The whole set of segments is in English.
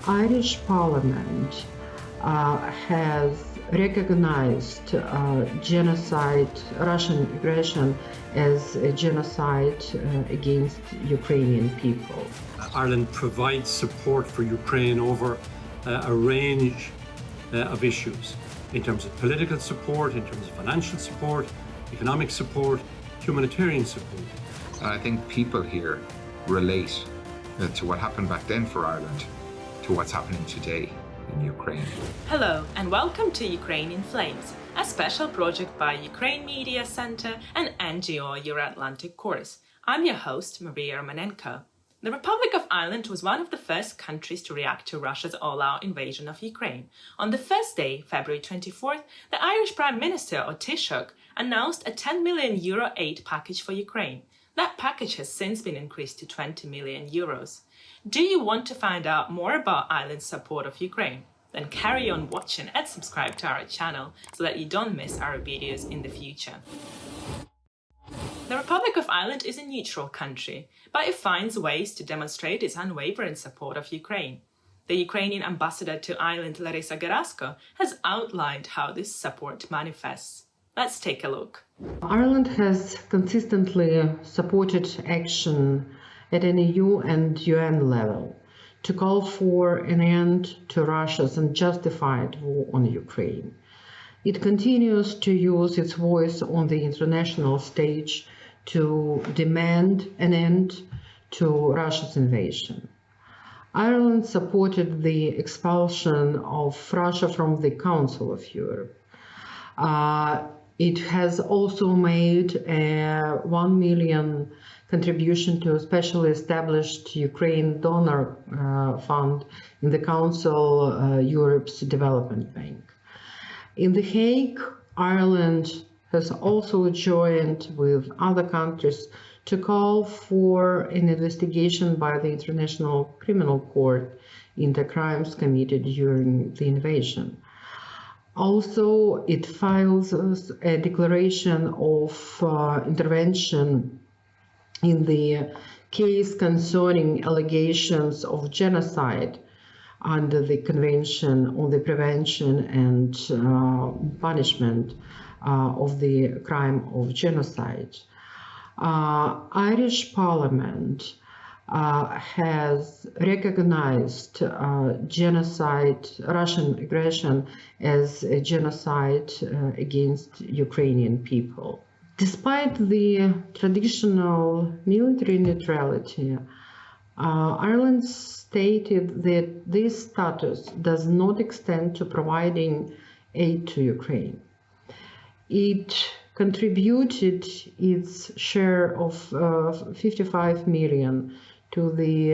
Irish Parliament has recognized genocide, Russian aggression as a genocide against Ukrainian people. Ireland provides support for Ukraine over a range of issues in terms of political support, in terms of financial support, economic support, humanitarian support. And I think people here relate to what happened back then for Ireland to what's happening today in Ukraine. Hello and welcome to Ukraine in Flames, a special project by Ukraine Media Center and NGO Euro-Atlantic Course. I'm your host, Maria Romanenko. The Republic of Ireland was one of the first countries to react to Russia's all-out invasion of Ukraine. On the first day, February 24th, the Irish Prime Minister, Taoiseach, announced a €10 million aid package for Ukraine. That package has since been increased to €20 million. Do you want to find out more about Ireland's support of Ukraine? Then carry on watching and subscribe to our channel so that you don't miss our videos in the future. The Republic of Ireland is a neutral country, but it finds ways to demonstrate its unwavering support of Ukraine. The Ukrainian ambassador to Ireland, Larysa Gerasko, has outlined how this support manifests. Let's take a look. Ireland has consistently supported action at an EU and UN level to call for an end to Russia's unjustified war on Ukraine. It continues to use its voice on the international stage to demand an end to Russia's invasion. Ireland supported the expulsion of Russia from the Council of Europe. It has also made a €1 million contribution to a specially established Ukraine donor fund in the Council Europe's Development Bank. In The Hague, Ireland has also joined with other countries to call for an investigation by the International Criminal Court into crimes committed during the invasion. Also, it files a declaration of intervention in the case concerning allegations of genocide under the Convention on the Prevention and Punishment of the Crime of Genocide. Irish Parliament has recognized genocide, Russian aggression as a genocide against Ukrainian people. Despite the traditional military neutrality, Ireland stated that this status does not extend to providing aid to Ukraine. It contributed its share of 55 million to the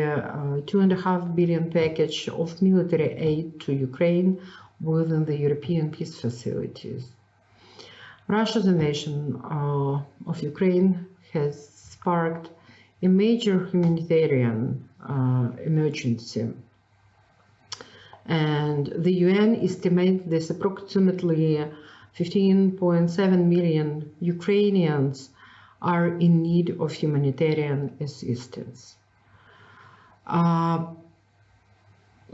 $2.5 billion package of military aid to Ukraine within the European peace facilities. Russia's invasion of Ukraine has sparked a major humanitarian emergency. And the UN estimates that approximately 15.7 million Ukrainians are in need of humanitarian assistance.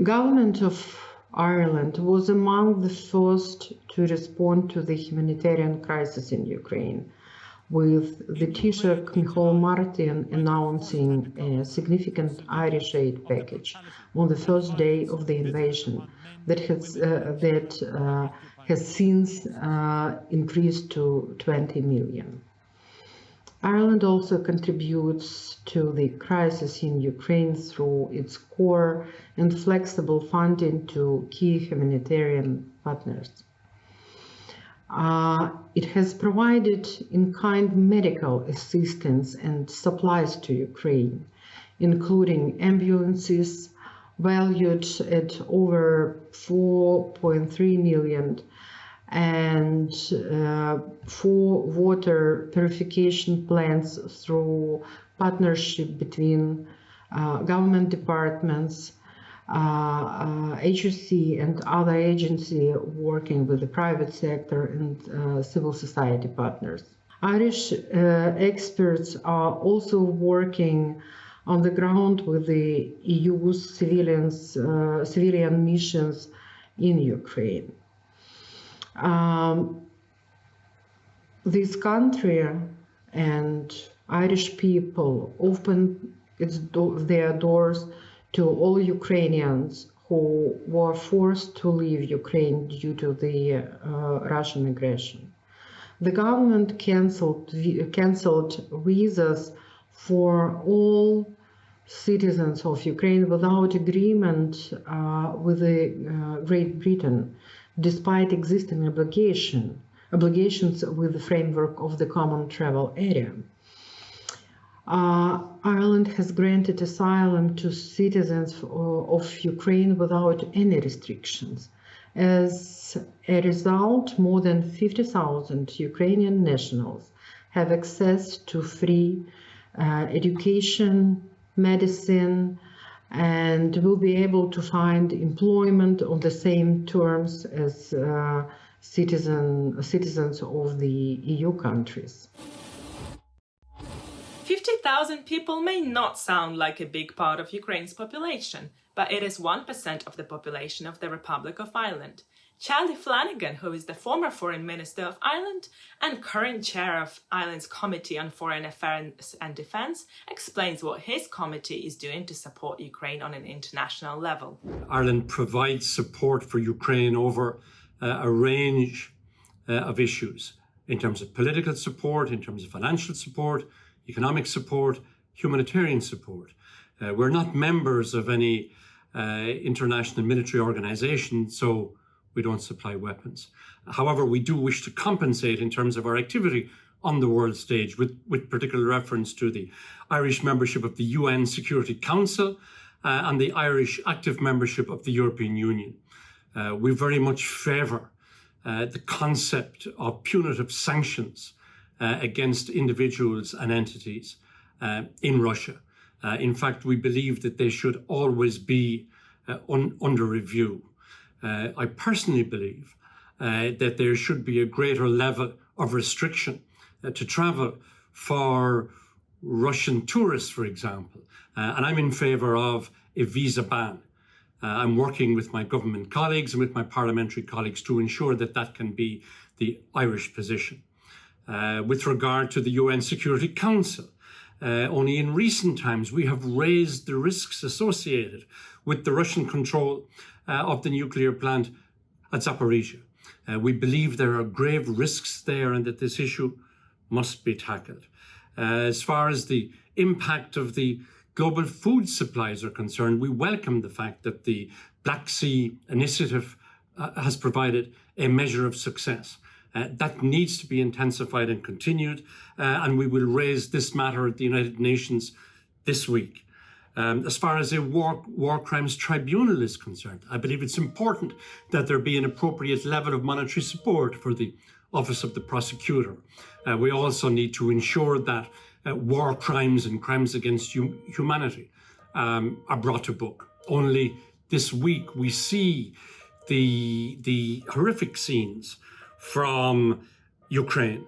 Government of Ireland was among the first to respond to the humanitarian crisis in Ukraine, with the Taoiseach Micheál Martin announcing a significant Irish aid package on the first day of the invasion that has since increased to 20 million. Ireland also contributes to the crisis in Ukraine through its core and flexible funding to key humanitarian partners. It has provided in-kind medical assistance and supplies to Ukraine, including ambulances valued at over 4.3 million and 4 water purification plants through partnership between government departments, HSC and other agencies working with the private sector and civil society partners. Irish experts are also working on the ground with the EU's civilian missions in Ukraine. This country and Irish people opened their doors to all Ukrainians who were forced to leave Ukraine due to the Russian aggression. The government cancelled visas for all citizens of Ukraine without agreement with Great Britain, despite existing obligations with the framework of the Common Travel Area. Ireland has granted asylum to citizens of Ukraine without any restrictions. As a result, more than 50,000 Ukrainian nationals have access to free education, medicine, and will be able to find employment on the same terms as citizens of the EU countries. 50,000 people may not sound like a big part of Ukraine's population, but it is 1% of the population of the Republic of Ireland. Charlie Flanagan, who is the former Foreign Minister of Ireland and current chair of Ireland's Committee on Foreign Affairs and Defence, explains what his committee is doing to support Ukraine on an international level. Ireland provides support for Ukraine over a range of issues in terms of political support, in terms of financial support, economic support, humanitarian support. We're not members of any international military organization, so we don't supply weapons. However, we do wish to compensate in terms of our activity on the world stage, with particular reference to the Irish membership of the UN Security Council and the Irish active membership of the European Union. We very much favour the concept of punitive sanctions against individuals and entities in Russia. In fact, we believe that they should always be under review. I personally believe that there should be a greater level of restriction to travel for Russian tourists, for example. And I'm in favour of a visa ban. I'm working with my government colleagues and with my parliamentary colleagues to ensure that that can be the Irish position. With regard to the UN Security Council, only in recent times we have raised the risks associated with the Russian control of the nuclear plant at Zaporizhia. We believe there are grave risks there and that this issue must be tackled. As far as the impact of the global food supplies are concerned, we welcome the fact that the Black Sea Initiative has provided a measure of success. That needs to be intensified and continued, and we will raise this matter at the United Nations this week. As far as a war crimes tribunal is concerned, I believe it's important that there be an appropriate level of monetary support for the Office of the Prosecutor. We also need to ensure that war crimes and crimes against humanity are brought to book. Only this week we see the horrific scenes from Ukraine,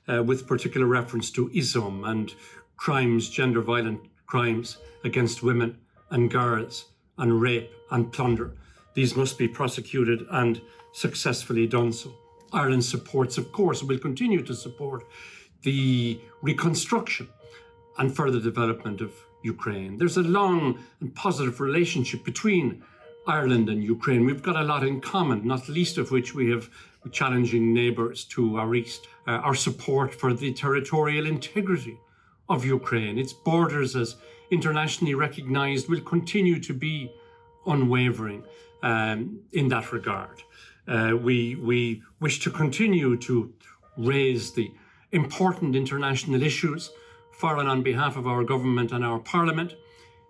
with particular reference to Izum and crimes, gender violent crimes against women and girls, and rape and plunder. These must be prosecuted and successfully done so. Ireland supports, of course, and will continue to support the reconstruction and further development of Ukraine. There's a long and positive relationship between Ireland and Ukraine. We've got a lot in common, not least of which we have challenging neighbours to our east. Our support for the territorial integrity of Ukraine, its borders as internationally recognised, will continue to be unwavering in that regard. We wish to continue to raise the important international issues for and on behalf of our government and our parliament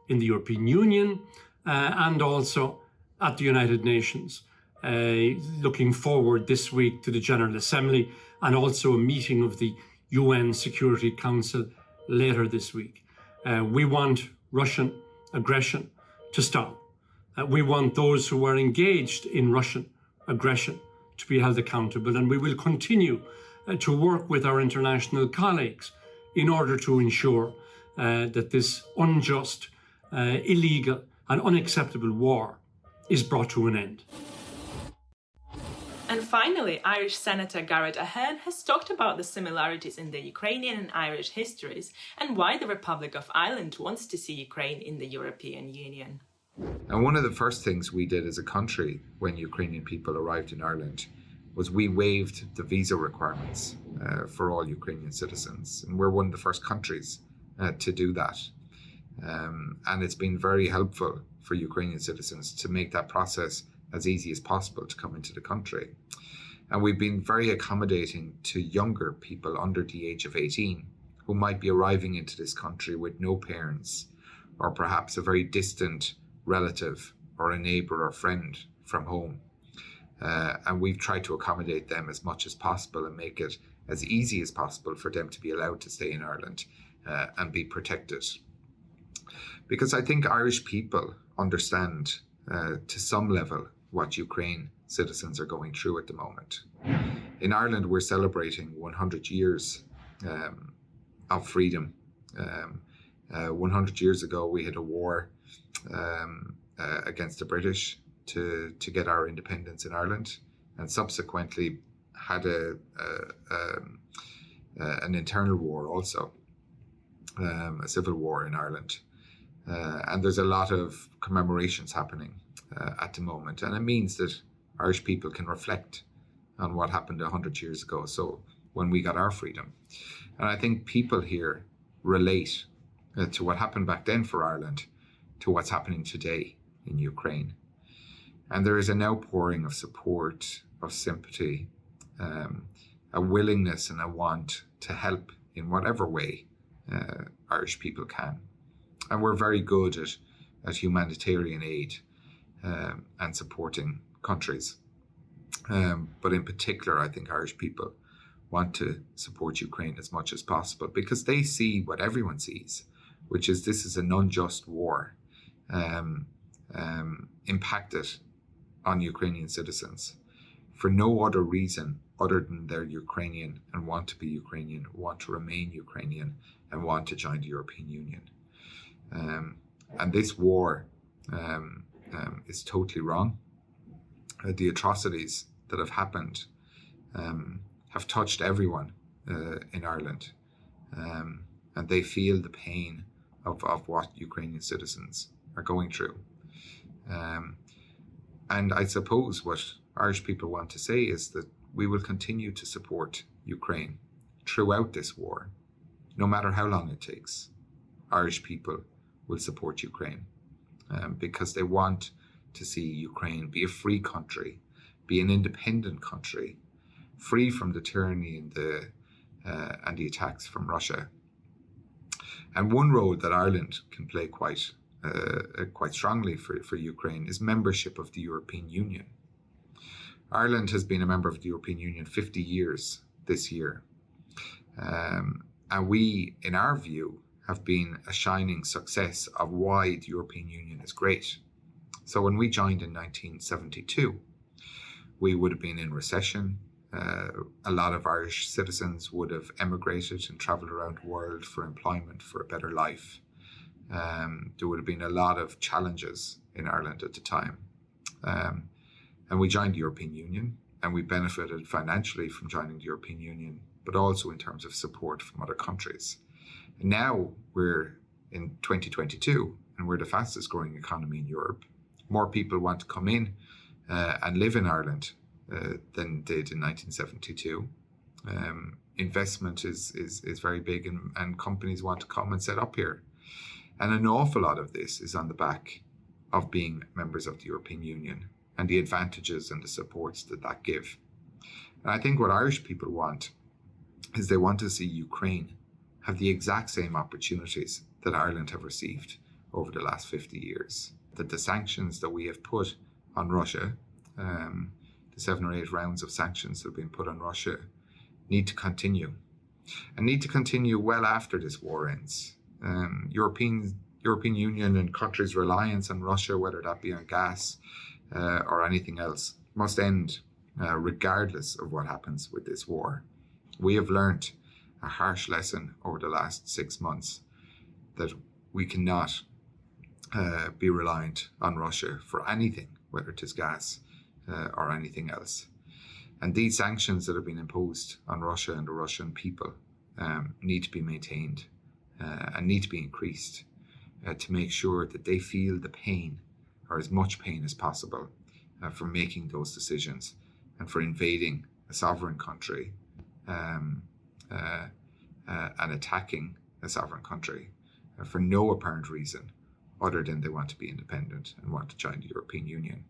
in the European Union and also at the United Nations. Looking forward this week to the General Assembly and also a meeting of the UN Security Council later this week. We want Russian aggression to stop. We want those who are engaged in Russian aggression to be held accountable, and we will continue to work with our international colleagues in order to ensure that this unjust, illegal and unacceptable war is brought to an end. And finally, Irish Senator Garret Ahearn has talked about the similarities in the Ukrainian and Irish histories and why the Republic of Ireland wants to see Ukraine in the European Union. And one of the first things we did as a country when Ukrainian people arrived in Ireland was we waived the visa requirements for all Ukrainian citizens. And we're one of the first countries to do that. And it's been very helpful for Ukrainian citizens to make that process as easy as possible to come into the country. And we've been very accommodating to younger people under the age of 18 who might be arriving into this country with no parents, or perhaps a very distant relative or a neighbour or friend from home. And we've tried to accommodate them as much as possible and make it as easy as possible for them to be allowed to stay in Ireland and be protected. Because I think Irish people understand to some level what Ukraine citizens are going through at the moment. In Ireland, we're celebrating 100 years of freedom. 100 years ago, we had a war against the British to get our independence in Ireland, and subsequently had an internal war also, a civil war in Ireland. And there's a lot of commemorations happening at the moment, and it means that Irish people can reflect on what happened 100 years ago, so when we got our freedom. And I think people here relate to what happened back then for Ireland to what's happening today in Ukraine. And there is an outpouring of support, of sympathy, a willingness and a want to help in whatever way Irish people can. And we're very good at humanitarian aid and supporting countries. But in particular, I think Irish people want to support Ukraine as much as possible because they see what everyone sees, which is this is an unjust war impacted on Ukrainian citizens for no other reason other than they're Ukrainian and want to be Ukrainian, want to remain Ukrainian, and want to join the European Union. And this war is totally wrong. The atrocities that have happened have touched everyone in Ireland, and they feel the pain of what Ukrainian citizens are going through. And I suppose what Irish people want to say is that we will continue to support Ukraine throughout this war, no matter how long it takes. Irish people will support Ukraine because they want to see Ukraine be a free country, be an independent country, free from the tyranny and the attacks from Russia. And one role that Ireland can play quite strongly for Ukraine is membership of the European Union. Ireland has been a member of the European Union 50 years this year. And we, in our view, have been a shining success of why the European Union is great. So when we joined in 1972, we would have been in recession. A lot of Irish citizens would have emigrated and travelled around the world for employment, for a better life. There would have been a lot of challenges in Ireland at the time. And we joined the European Union, and we benefited financially from joining the European Union, but also in terms of support from other countries. And now we're in 2022, and we're the fastest growing economy in Europe. More people want to come in and live in Ireland than did in 1972. Investment is very big, and companies want to come and set up here. And an awful lot of this is on the back of being members of the European Union and the advantages and the supports that give. And I think what Irish people want is they want to see Ukraine have the exact same opportunities that Ireland have received over the last 50 years. That the sanctions that we have put on Russia, the 7 or 8 rounds of sanctions that have been put on Russia, need to continue. And need to continue well after this war ends. European Union and countries' reliance on Russia, whether that be on gas or anything else, must end regardless of what happens with this war. We have learned a harsh lesson over the last 6 months that we cannot be reliant on Russia for anything, whether it is gas or anything else. And these sanctions that have been imposed on Russia and the Russian people need to be maintained and need to be increased to make sure that they feel the pain, or as much pain as possible, for making those decisions and for invading a sovereign country and attacking a sovereign country for no apparent reason other than they want to be independent and want to join the European Union.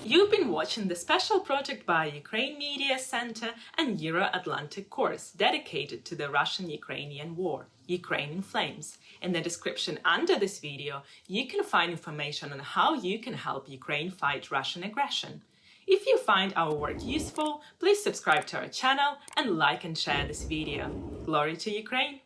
You've been watching the special project by Ukraine Media Center and Euro-Atlantic course dedicated to the Russian-Ukrainian war, Ukraine in Flames. In the description under this video, you can find information on how you can help Ukraine fight Russian aggression. If you find our work useful, please subscribe to our channel and like and share this video. Glory to Ukraine!